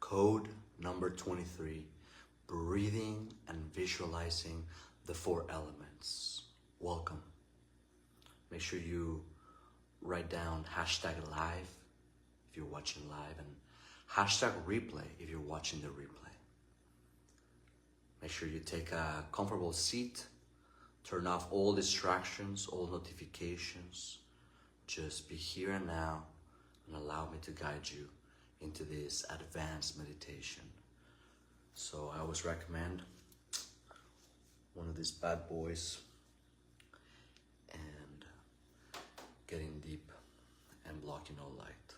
Code number 23, breathing and visualizing the four elements. Welcome. Make sure you write down hashtag live if you're watching live and hashtag replay if you're watching the replay. Make sure you take a comfortable seat, turn off all distractions, all notifications. Just be here and now and allow me to guide you into this advanced meditation. So I always recommend one of these bad boys and getting deep and blocking all light.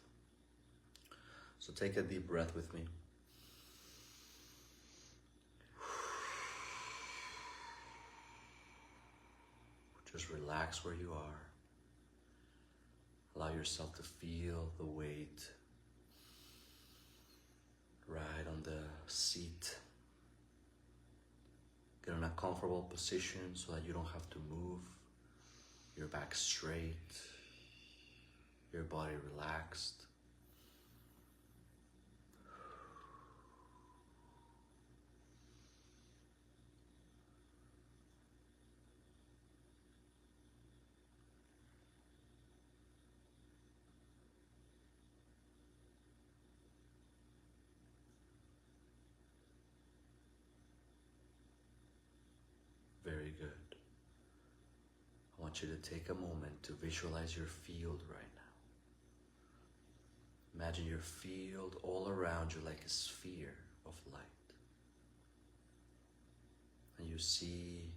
So take a deep breath with me. Just relax where you are. Allow yourself to feel the weight right on the seat. Get in a comfortable position so that you don't have to move. Your back straight, your body relaxed. Very good. I want you to take a moment to visualize your field right now. Imagine your field all around you like a sphere of light. And you see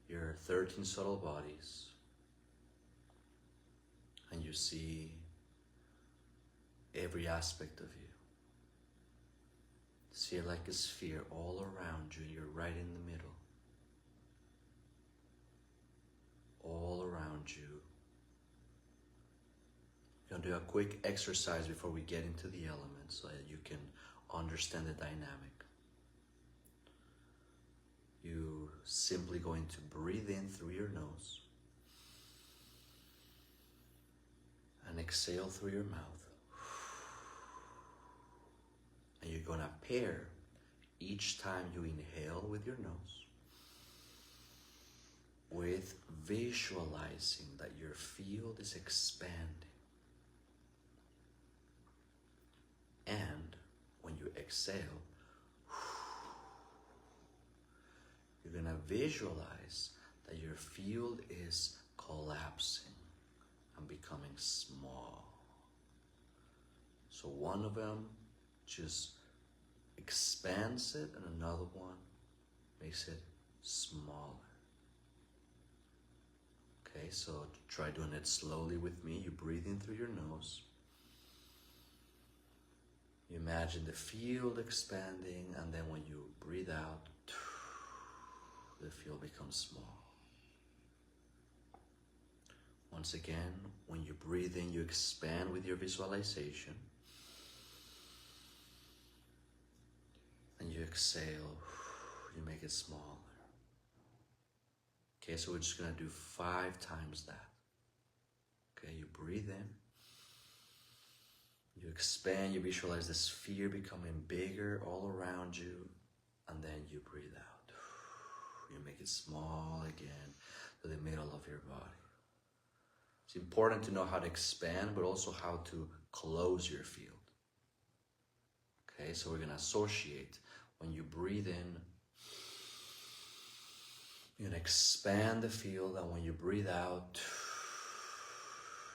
your 13 subtle bodies. And you see every aspect of you. See it like a sphere all around you. You're right in the middle. All around you. We're going to do a quick exercise before we get into the elements so that you can understand the dynamic. You simply going to breathe in through your nose and exhale through your mouth. And you're going to pair each time you inhale with your nose with visualizing that your field is expanding. And when you exhale, you're gonna visualize that your field is collapsing and becoming small. So one of them just expands it and another one makes it smaller. Okay, so try doing it slowly with me. You breathe in through your nose. You imagine the field expanding, and then when you breathe out, the field becomes small. Once again, when you breathe in, you expand with your visualization. And you exhale, you make it smaller. Okay, so we're just gonna do 5 times that. Okay, you breathe in, you expand, you visualize the sphere becoming bigger all around you, and then you breathe out. You make it small again to the middle of your body. It's important to know how to expand, but also how to close your field. Okay, so we're gonna associate when you breathe in, you're gonna expand the field, and when you breathe out,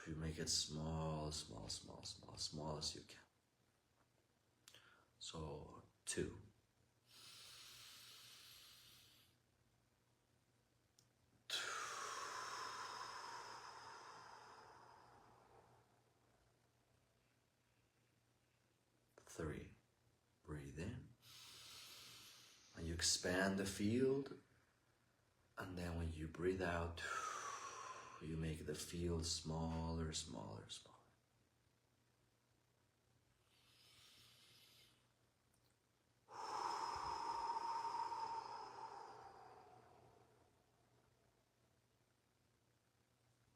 you make it small, small, small, small, small as you can. So 2. 3. Breathe in, and you expand the field. And then when you breathe out, you make the field smaller, smaller, smaller.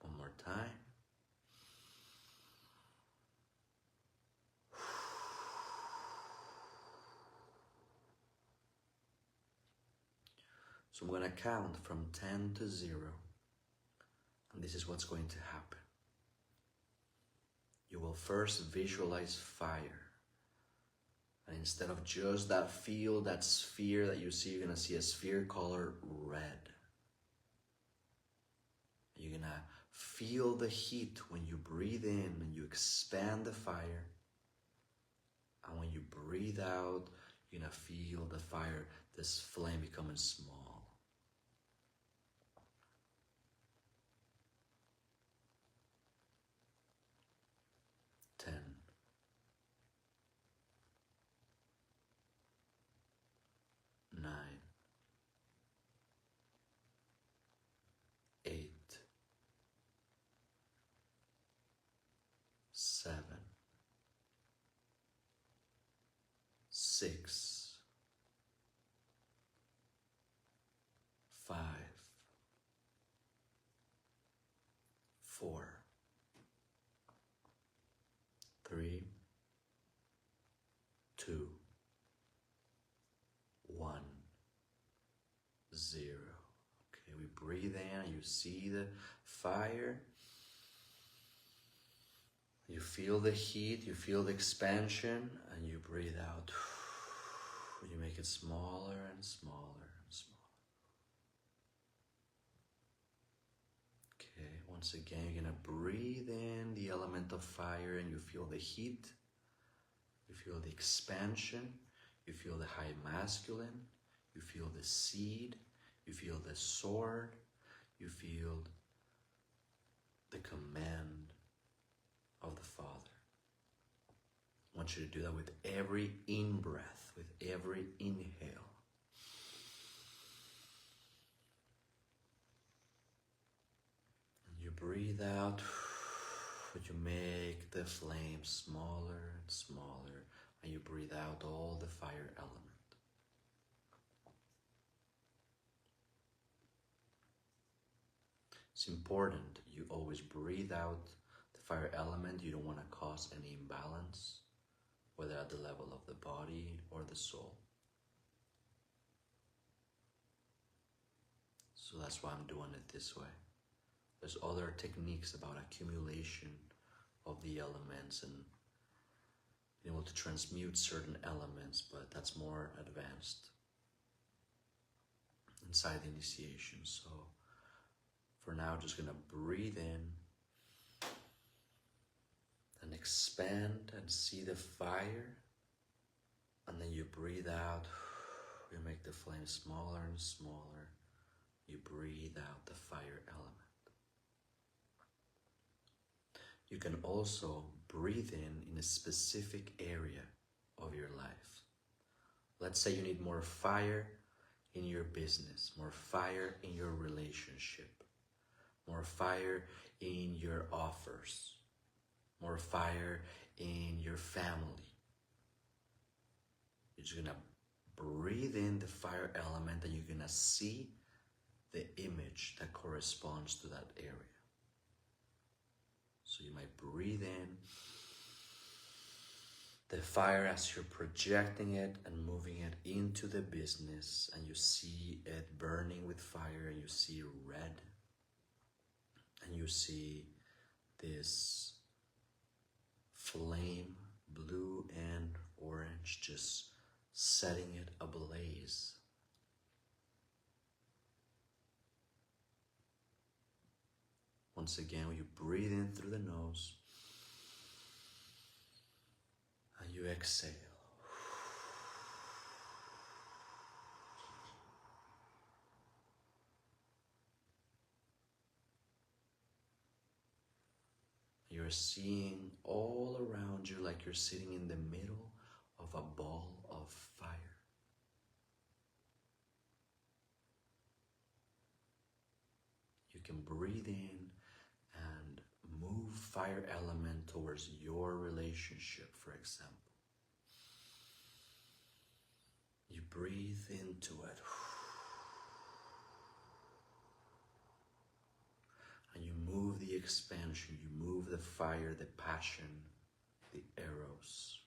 One more time. So I'm going to count from 10 to 0. And this is what's going to happen. You will first visualize fire. And instead of just that field, that sphere that you see, you're going to see a sphere color red. You're going to feel the heat when you breathe in and you expand the fire. And when you breathe out, you're going to feel the fire, this flame becoming small. 10. 9. 8. 7. 6. 5. 4. 3. 2. 1. 0. Okay, we breathe in and you see the fire. You feel the heat, you feel the expansion, and you breathe out. You make it smaller and smaller and smaller. Okay, once again, you're gonna breathe in the element of fire and you feel the heat, you feel the expansion, you feel the high masculine, you feel the seed, you feel the sword, you feel the command of the Father. I want you to do that with every in-breath, with every inhale. And you breathe out, you make the flame smaller and smaller, and you breathe out all the fire element. It's important you always breathe out the fire element. You don't want to cause any imbalance, whether at the level of the body or the soul. So that's why I'm doing it this way. There's other techniques about accumulation of the elements and being able to transmute certain elements, but that's more advanced inside the initiation. So for now, just gonna breathe in and expand and see the fire, and then you breathe out. You make the flame smaller and smaller. You breathe out the fire element. You can also breathe in a specific area of your life. Let's say you need more fire in your business, more fire in your relationship, more fire in your offers, more fire in your family. You're just gonna breathe in the fire element and you're gonna see the image that corresponds to that area. So you might breathe in the fire as you're projecting it and moving it into the business, and you see it burning with fire, and you see red, and you see this flame, blue and orange, just setting it ablaze. Once again, you breathe in through the nose and you exhale. You're seeing all around you like you're sitting in the middle of a ball of fire. You can breathe in and move fire element towards your relationship, for example. You breathe into it. And you move the expansion, you move the fire, the passion, the eros.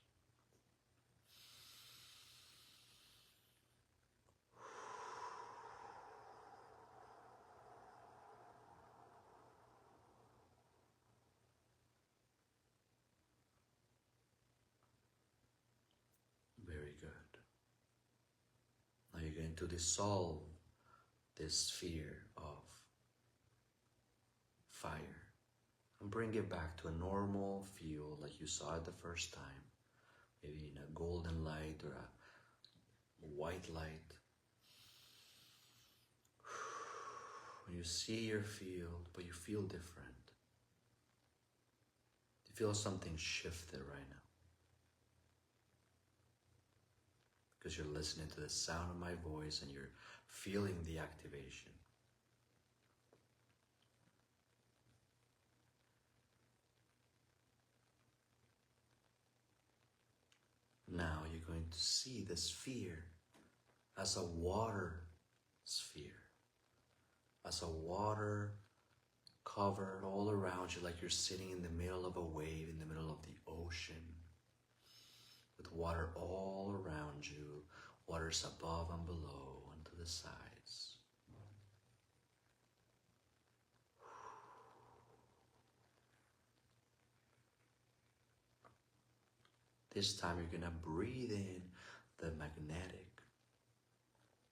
to dissolve this sphere of fire and bring it back to a normal feel like you saw it the first time, maybe in a golden light or a white light. When you see your field, but you feel different. You feel something shifted right now. Because you're listening to the sound of my voice and you're feeling the activation. Now you're going to see the sphere as a water sphere, as a water covered all around you, like you're sitting in the middle of a wave, in the middle of the ocean, with water all around you, waters above and below and to the sides. This time you're gonna breathe in the magnetic,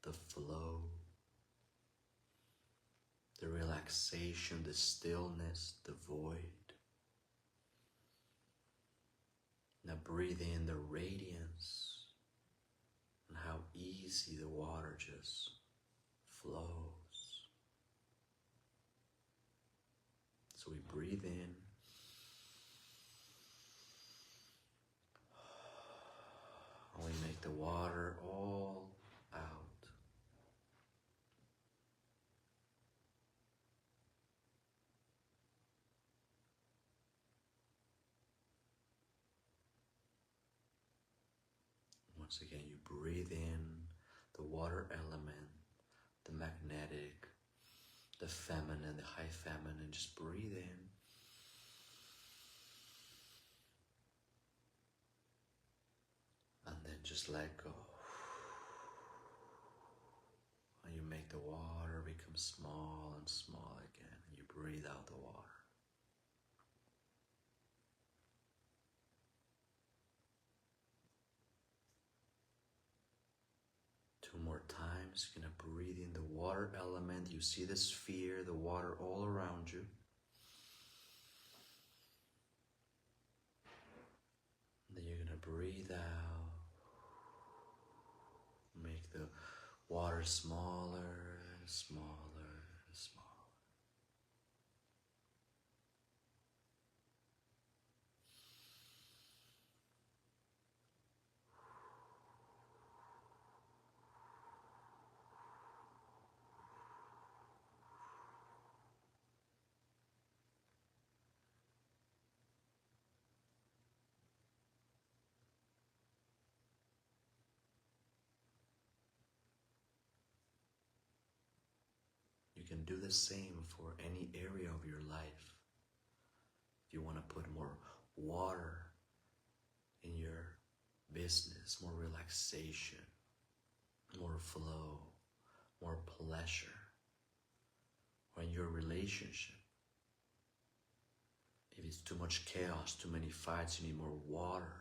the flow, the relaxation, the stillness, the void. Now breathe in the radiance and how easy the water just flows. So we breathe in. And we make the water all out. Once again, you breathe in the water element, the magnetic, the feminine, the high feminine. Just breathe in. And then just let go. And you make the water become small and small again. And you breathe out the water. Two more times. You're going to breathe in the water element. You see the sphere, the water all around you. And then you're going to breathe out. Make the water smaller and smaller and smaller. You can do the same for any area of your life. If you want to put more water in your business, more relaxation, more flow, more pleasure, or in your relationship. If it's too much chaos, too many fights, you need more water.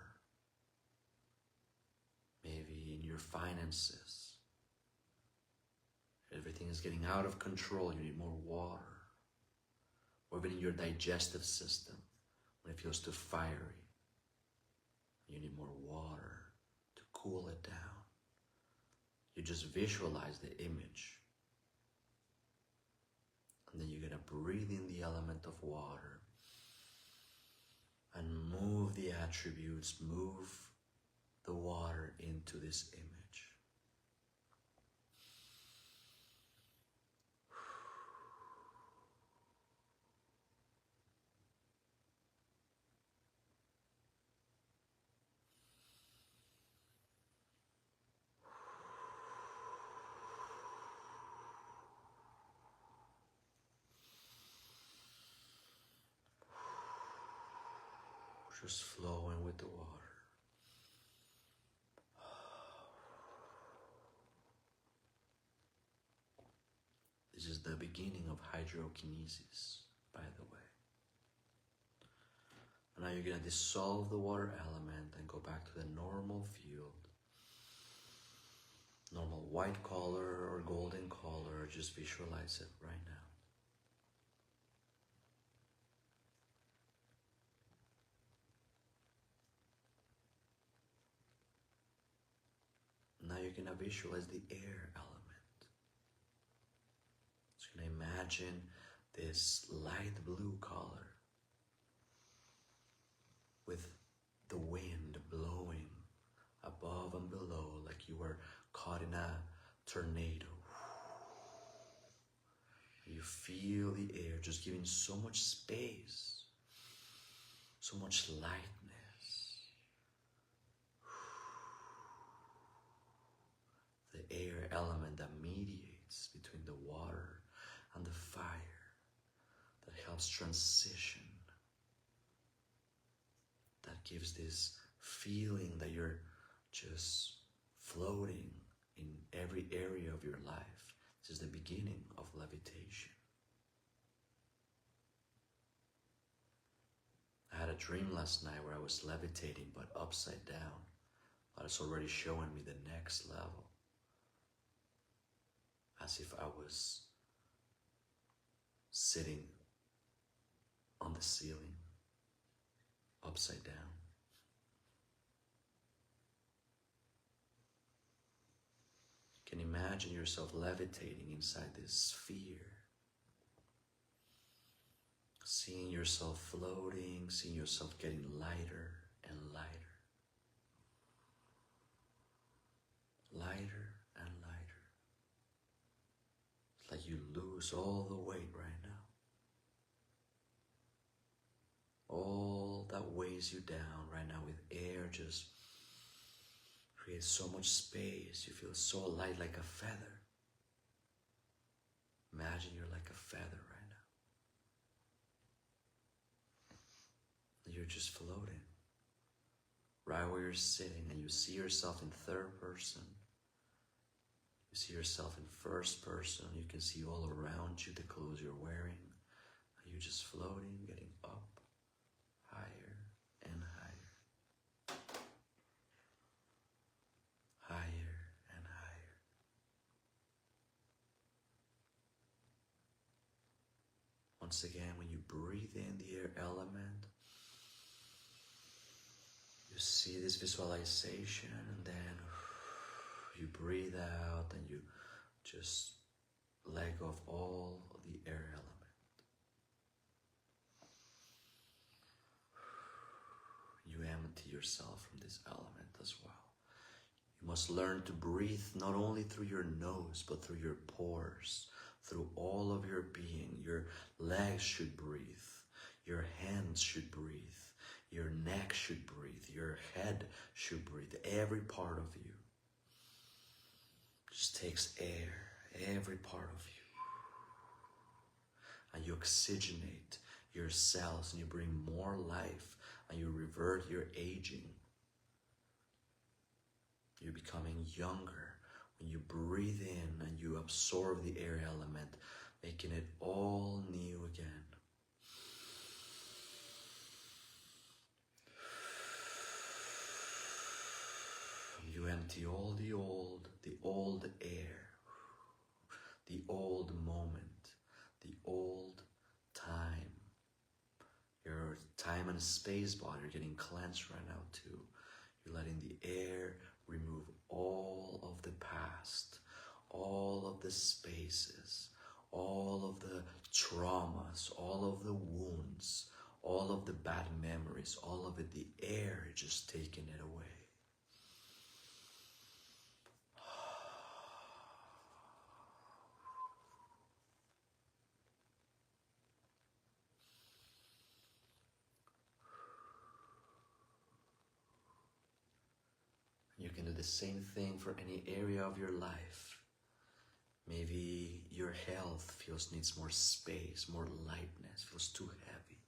Maybe in your finances. Everything is getting out of control, you need more water. Or even in your digestive system, when it feels too fiery, you need more water to cool it down. You just visualize the image. And then you're going to breathe in the element of water and move the attributes, move the water into this image. Just flowing with the water. This is the beginning of hydrokinesis, by the way. And now you're going to dissolve the water element and go back to the normal field. normal white color or golden color. Just visualize it right now. Now you're gonna visualize the air element. So you're gonna imagine this light blue color with the wind blowing above and below like you were caught in a tornado. You feel the air just giving so much space, so much lightness. The air element that mediates between the water and the fire, that helps transition, that gives this feeling that you're just floating in every area of your life. This is the beginning of levitation. I had a dream last night where I was levitating but upside down, but it's already showing me the next level, as if I was sitting on the ceiling, upside down. You can imagine yourself levitating inside this sphere, seeing yourself floating, seeing yourself getting lighter and lighter, lighter and lighter. It's like you lose all the weight right now. All that weighs you down right now with air just creates so much space. You feel so light, like a feather. Imagine you're like a feather right now. You're just floating right where you're sitting, and you see yourself in third person. You see yourself in first person. You can see all around you the clothes you're wearing. And you're just floating, getting up, higher and higher. Higher and higher. Once again, when you breathe in the air element, you see this visualization, and then you breathe out and you just let go of all of the air element. You empty yourself from this element as well. You must learn to breathe not only through your nose, but through your pores, through all of your being. Your legs should breathe. Your hands should breathe. Your neck should breathe. Your head should breathe. Every part of you just takes air, every part of you. And you oxygenate your cells, and you bring more life, and you revert your aging. You're becoming younger when you breathe in and you absorb the air element, making it all new again. You empty all the old air, the old moment, the old time. Your time and space body are getting cleansed right now too. You're letting the air remove all of the past, all of the spaces, all of the traumas, all of the wounds, all of the bad memories, all of it. The air is just taking it away. You can do the same thing for any area of your life. Maybe your health needs more space, more lightness, feels too heavy.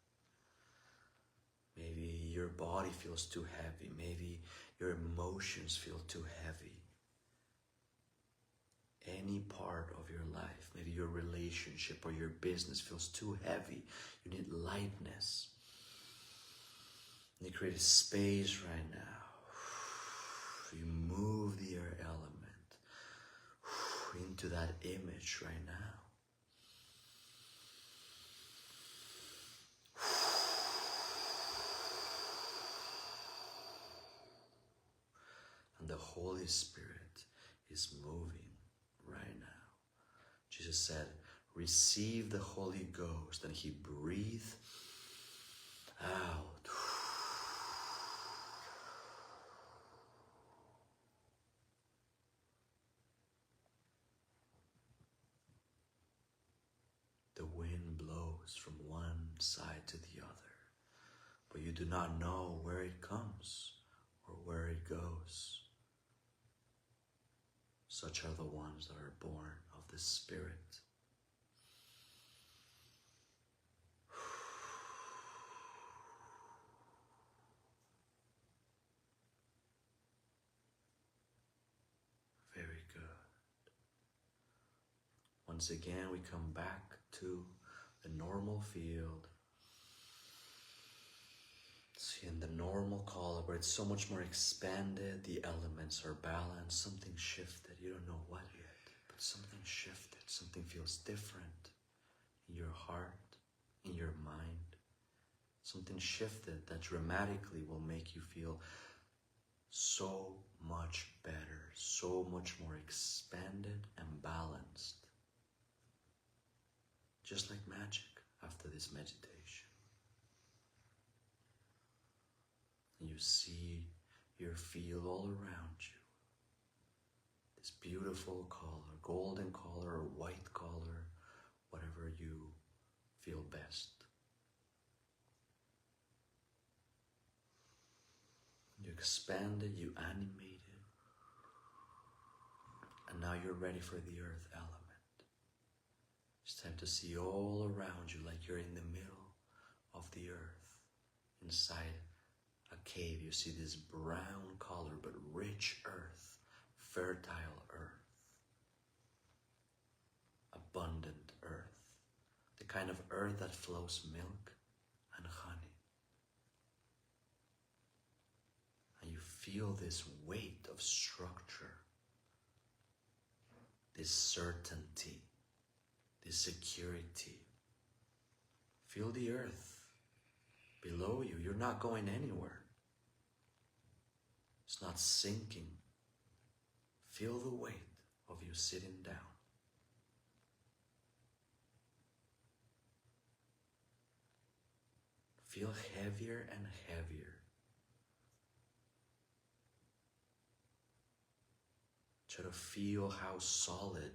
Maybe your body feels too heavy. Maybe your emotions feel too heavy. Any part of your life, maybe your relationship or your business feels too heavy. You need lightness. You create a space right now. You move the air element into that image right now. And the Holy Spirit is moving right now. Jesus said, receive the Holy Ghost, and he breathed out. The wind blows from one side to the other, but you do not know where it comes or where it goes. Such are the ones that are born of the Spirit. Very good. Once again, we come back to the normal field. See, in the normal color, where it's so much more expanded, the elements are balanced, something shifted. You don't know what yet, but something shifted. Something feels different in your heart, in your mind. Something shifted that dramatically will make you feel so much better, so much more expanded and balanced. Just like magic after this meditation. You see your field all around you. This beautiful color, golden color or white color, whatever you feel best. You expand it, you animate it, and now you're ready for the earth element. It's time to see all around you like you're in the middle of the earth, inside a cave. You see this brown color but rich earth, fertile earth, abundant earth, the kind of earth that flows milk and honey. And you feel this weight of structure, this certainty, this security. Feel the earth below you. You're not going anywhere. It's not sinking. Feel the weight of you sitting down. Feel heavier and heavier. Try to feel how solid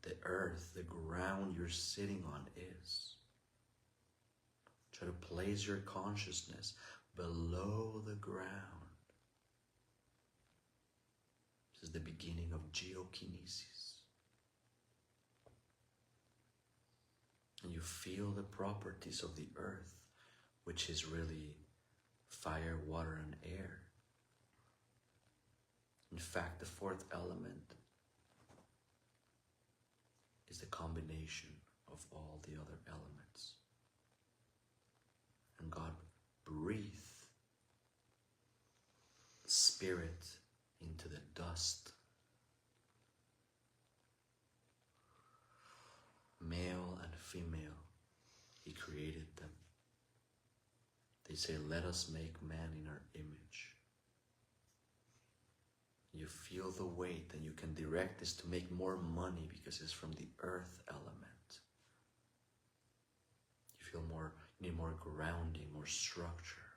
the earth, the ground you're sitting on is. Try to place your consciousness below the ground. This is the beginning of geokinesis. And you feel the properties of the earth, which is really fire, water, and air. In fact, the fourth element is the combination of all the other elements. And God breathed spirit into the dust. Male and female, he created them. They say, let us make man in our image. You feel the weight, and you can direct this to make more money because it's from the earth element. You feel more, you need more grounding, more structure,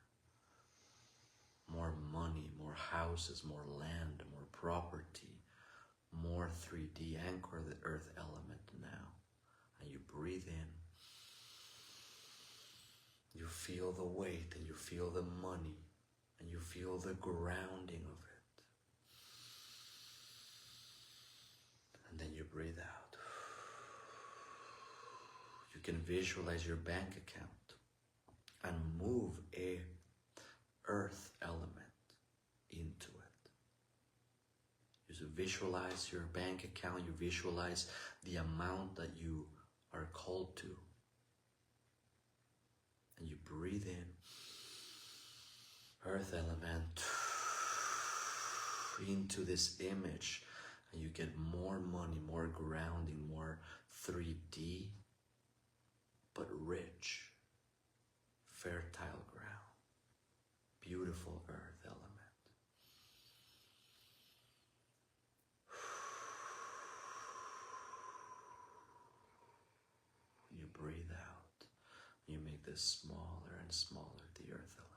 more money, more houses, more land, more property, more 3D. Anchor the earth element now. And you breathe in. You feel the weight, and you feel the money, and you feel the grounding of it. And then you breathe out. You can visualize your bank account and move a earth element into it. You visualize your bank account, you visualize the amount that you are called to. And you breathe in, earth element, into this image. and you get more money, more grounding, more 3D, but rich, fertile ground, beautiful earth element. You breathe out, you make this smaller and smaller, the earth element.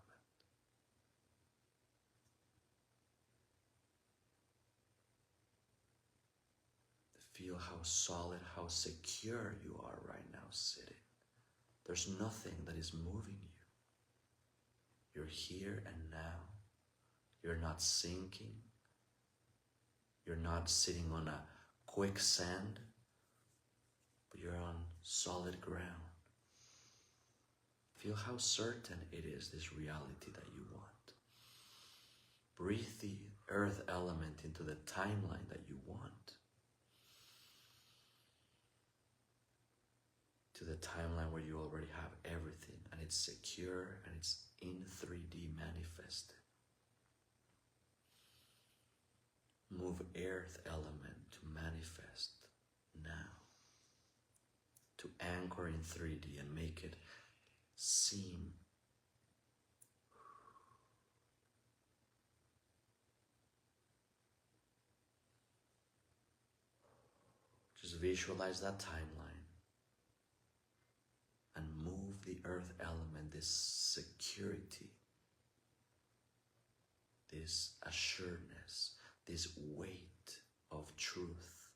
Feel how solid, how secure you are right now sitting. There's nothing that is moving you. You're here and now. You're not sinking. You're not sitting on a quicksand, but you're on solid ground. Feel how certain it is, this reality that you want. Breathe the earth element into the timeline that you want. To the timeline where you already have everything and it's secure and it's in 3D manifested. Move earth element to manifest now. To anchor in 3D and make it seem. Just visualize that timeline. And move the earth element, this security, this assuredness, this weight of truth.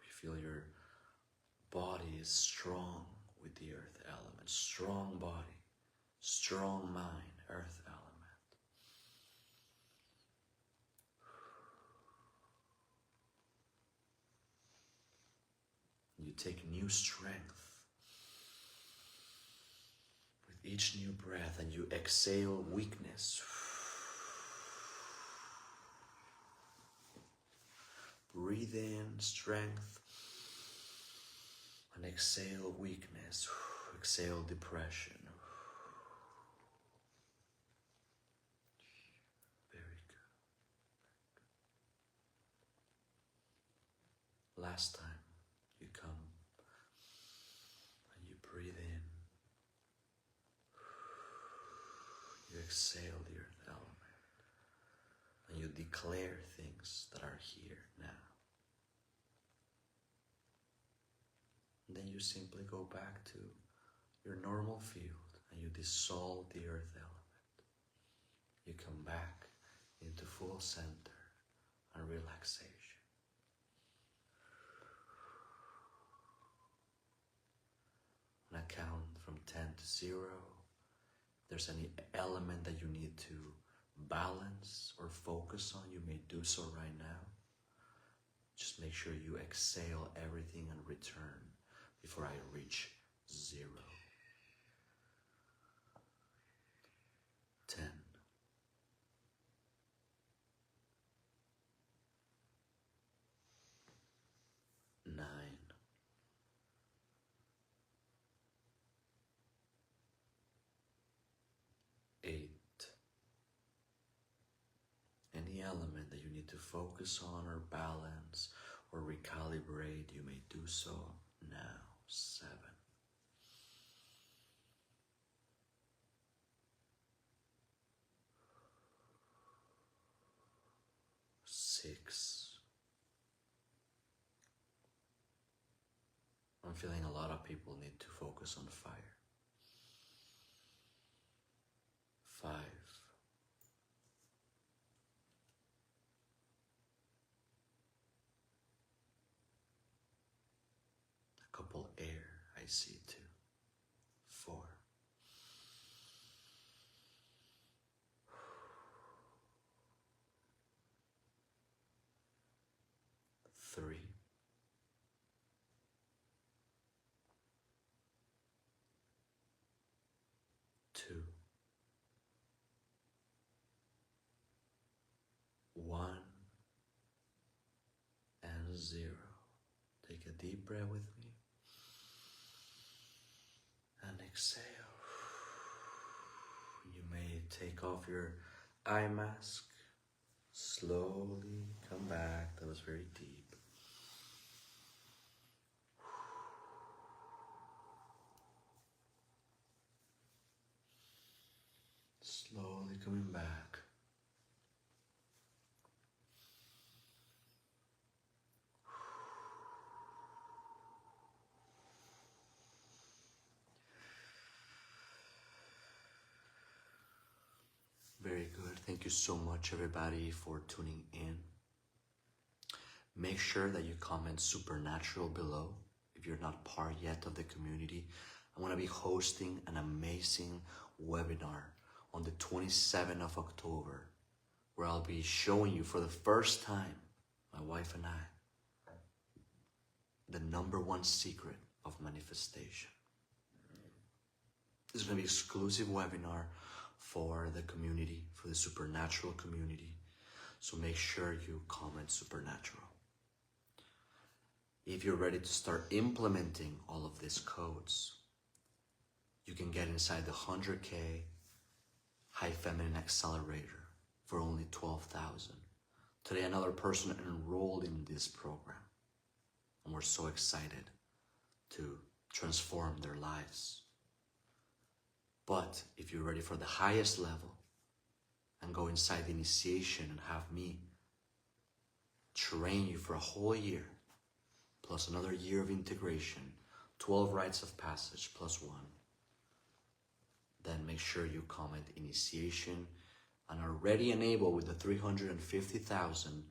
You feel your body is strong with the earth element, strong body, strong mind, earth element. You take new strength with each new breath and you exhale weakness. Breathe in strength and exhale weakness. Exhale depression. Very good. Last time. You come and you breathe in. You exhale the earth element. And you declare things that are here now. And then you simply go back to your normal field and you dissolve the earth element. You come back into full center and relaxation. And I count from 10 to 0. If there's any element that you need to balance or focus on, you may do so right now. Just make sure you exhale everything and return before I reach 0. 10. 9. 8. Any element that you need to focus on or balance or recalibrate, you may do so now. 7. 6. I'm feeling a lot of people need to focus on fire. 5. A couple air, I see too. 4. 3. 2. 1 and 0. Take a deep breath with me and Exhale. You may take off your eye mask. Slowly come back. That was very deep. Slowly coming back. Very good. Thank you so much, everybody, for tuning in. Make sure that you comment supernatural below if you're not part yet of the community. I'm going to be hosting an amazing webinar on the 27th of October where I'll be showing you for the first time, my wife and I, the #1 secret of manifestation. This is going to be an exclusive webinar for the community, for the supernatural community. So make sure you comment supernatural. If you're ready to start implementing all of these codes, you can get inside the 100K High Feminine Accelerator for only $12,000. Today, another person enrolled in this program, and we're so excited to transform their lives. But if you're ready for the highest level and go inside the initiation and have me train you for a whole year, plus another year of integration, 12 rites of passage plus 1, then make sure you comment initiation and are ready and able with the 350,000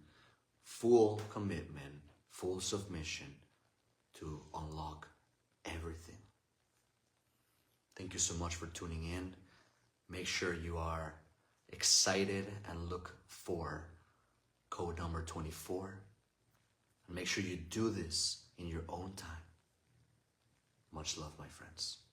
full commitment, full submission to unlock everything. Thank you so much for tuning in. Make sure you are excited and look for code number 24. And make sure you do this in your own time. Much love, my friends.